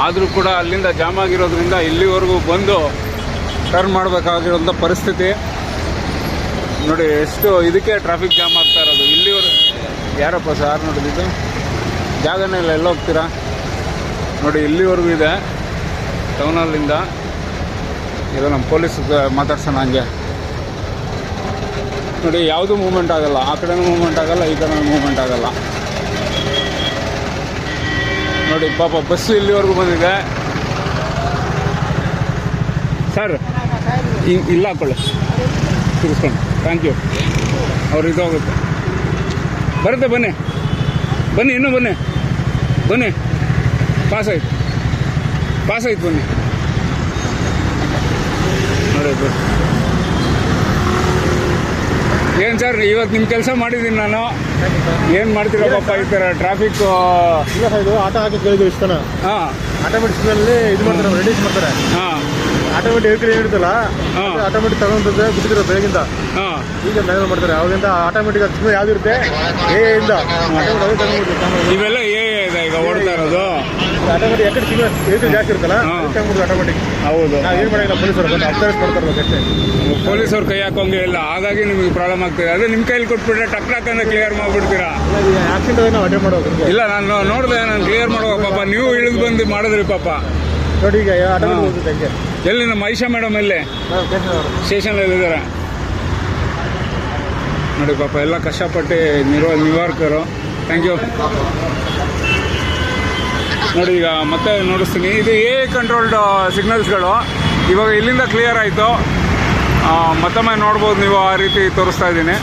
ಆದರೂ ಕೂಡ ಅಲ್ಲಿಂದ ಜಾಮ್ ಆಗಿರೋದ್ರಿಂದ ಇಲ್ಲಿವರೆಗೂ ಬಂದು ಟರ್ನ್ ಮಾಡಬೇಕಾಗಿರೋಂಥ ಪರಿಸ್ಥಿತಿ ನೋಡಿ. ಎಷ್ಟು ಇದಕ್ಕೆ ಟ್ರಾಫಿಕ್ ಜಾಮ್ ಆಗ್ತಾ ಇರೋದು ಇಲ್ಲಿವರೆಗೂ. ಯಾರಪ್ಪ ಸಾರ್ ನೋಡಿದ್ದು ಜಾಗನೇ ಇಲ್ಲ, ಎಲ್ಲ ಹೋಗ್ತೀರಾ ನೋಡಿ. ಇಲ್ಲಿವರೆಗೂ ಇದೆ ಟೌನಲ್ಲಿಂದ. ಇದು ನಮ್ಮ ಪೊಲೀಸ್ ಮಾತಾಡ್ಸೋಣ ಹಂಗೆ ನೋಡಿ. ಯಾವುದೂ ಮೂವ್ಮೆಂಟ್ ಆಗೋಲ್ಲ, ಆ ಕಡೆನೂ ಮೂವ್ಮೆಂಟ್ ಆಗೋಲ್ಲ, ಈ ಕಡೆನೂ ಮೂವ್ಮೆಂಟ್ ಆಗೋಲ್ಲ ನೋಡಿ. ಪಾಪ ಬಸ್ಸು ಇಲ್ಲಿವರೆಗೂ ಬಂದಿದೆ. ಸರ್ ಇಲ್ಲ ಹಾಕೊಳ್ಳಿ, ತಿರ್ಸ್ಕೊಂಡು. Thank you. ಅವ್ರು ಇದಾಗುತ್ತೆ. ಬರುತ್ತೆ, ಬನ್ನಿ ಬನ್ನಿ, ಇನ್ನೂ ಬನ್ನಿ ಬನ್ನಿ. ಪಾಸ್ ಆಯ್ತು ಬನ್ನಿ ನೋಡಿ. ಏನು ಸರ್ ಇವತ್ತು ನಿಮ್ಮ ಕೆಲಸ ಮಾಡಿದ್ದೀನಿ ನಾನು. ಏನು ಮಾಡ್ತೀರಾ ಪಾಪ ಈ ಥರ ಟ್ರಾಫಿಕ್? ಇಲ್ಲ ಸರ್, ಇದು ಆಟೋ ಹಾಕಿ ಕೇಳಿದ್ವಿ ಇಷ್ಟನ. ಹಾಂ, ಆಟೋಮೆಟಿಕ್ಸ್ನಲ್ಲಿ ಇದು ಮಾಡ್ತಾರೆ, ರೆಡ್ಯೂಸ್ ಮಾಡ್ತಾರೆ. ಹಾಂ, ಆಟೋಮೆಟಿಕ್ ವೆಹಿಕಲ್ ಏನಿರ್ತಲ್ಲ ಆಟೋಮೆಟಿಕ್ ತಗೊಂಡ್ರೆ ಬಿಟ್ಟಿದ್ರು ಬೆಳಗಿಂದ. ಹಾಂ, ಈಗ ಮ್ಯಾನುವಲ್ ಮಾಡ್ತಾರೆ. ಅವಾಗಿಂದ ಆಟೋಮೆಟಿಕ್ ಸಿಗ್ನಲ್ ಯಾವ್ದು ಇರುತ್ತೆ ಇಂದ ಇವೆಲ್ಲ ಇದೆ ಈಗ ಓಡ್ತಾ ಇರೋದು. ಆಟೋಮೆಟಿಕ್ ಯಾಕಡೆ ಸಿಗ್ನಲ್ ವೆಹಿಕಲ್ ಜಾಸ್ತಿ ಇರುತ್ತಲ್ಲ ತಗೊಂಡ್ಬಿಡ್ತು ಆಟೋಮೆಟಿಕ್. ಹೌದು, ನಾವು ಏನು ಮಾಡಿಲ್ಲ, ಪೊಲೀಸರು ಬಂದು ಅಬ್ಸರ್ವ್ ಮಾಡ್ತಾರೆ ಅಷ್ಟೇ. ಪೊಲೀಸವ್ರು ಕೈ ಹಾಕೋಂಗೆ ಇಲ್ಲ, ಹಾಗಾಗಿ ನಿಮಗೆ ಪ್ರಾಬ್ಲಮ್ ಆಗ್ತದೆ. ಅದೇ ನಿಮ್ಮ ಕೈಲಿ ಕೊಟ್ಬಿಟ್ರೆ ಟಕ್ಟಕ್ಕಂದ್ರೆ ಕ್ಲಿಯರ್ ಮಾಡ್ಬಿಡ್ತೀರಾ. ಆಕ್ಸಿಡೆಂಟ್ ನಾವು ಅಟೆಂಡ್ ಮಾಡೋದು ಇಲ್ಲ, ನಾನು ನೋಡಿದೆ, ನಾನು ಕ್ಲಿಯರ್ ಮಾಡುವ ಪಾಪ ನೀವು ಇಳಿದು ಬಂದು ಮಾಡಿದ್ರಿ ಪಾಪ ನೋಡಿ. ಈಗ ಆಟೋಮೆಟಿಕ್ ಹಂಗೆ. ಎಲ್ಲಿ ನಮ್ಮ ಐಷಾ ಮೇಡಮ್ ಎಲ್ಲಿ ಸ್ಟೇಷನಲ್ಲಿ ಇದ್ದಾರೆ ನೋಡಿ. ಪಾಪ ಎಲ್ಲ ಕಷ್ಟಪಟ್ಟು ನಿವಾರಕರು. ಥ್ಯಾಂಕ್ ಯು ನೋಡಿ. ಈಗ ಮತ್ತೆ ನೋಡಿಸ್ತೀನಿ. ಇದು ಕಂಟ್ರೋಲ್ಡ್ ಸಿಗ್ನಲ್ಸ್ಗಳು. ಇವಾಗ ಇಲ್ಲಿಂದ ಕ್ಲಿಯರ್ ಆಯಿತು. ಮತ್ತೊಮ್ಮೆ ನೋಡ್ಬೋದು ನೀವು, ಆ ರೀತಿ ತೋರಿಸ್ತಾ ಇದ್ದೀನಿ.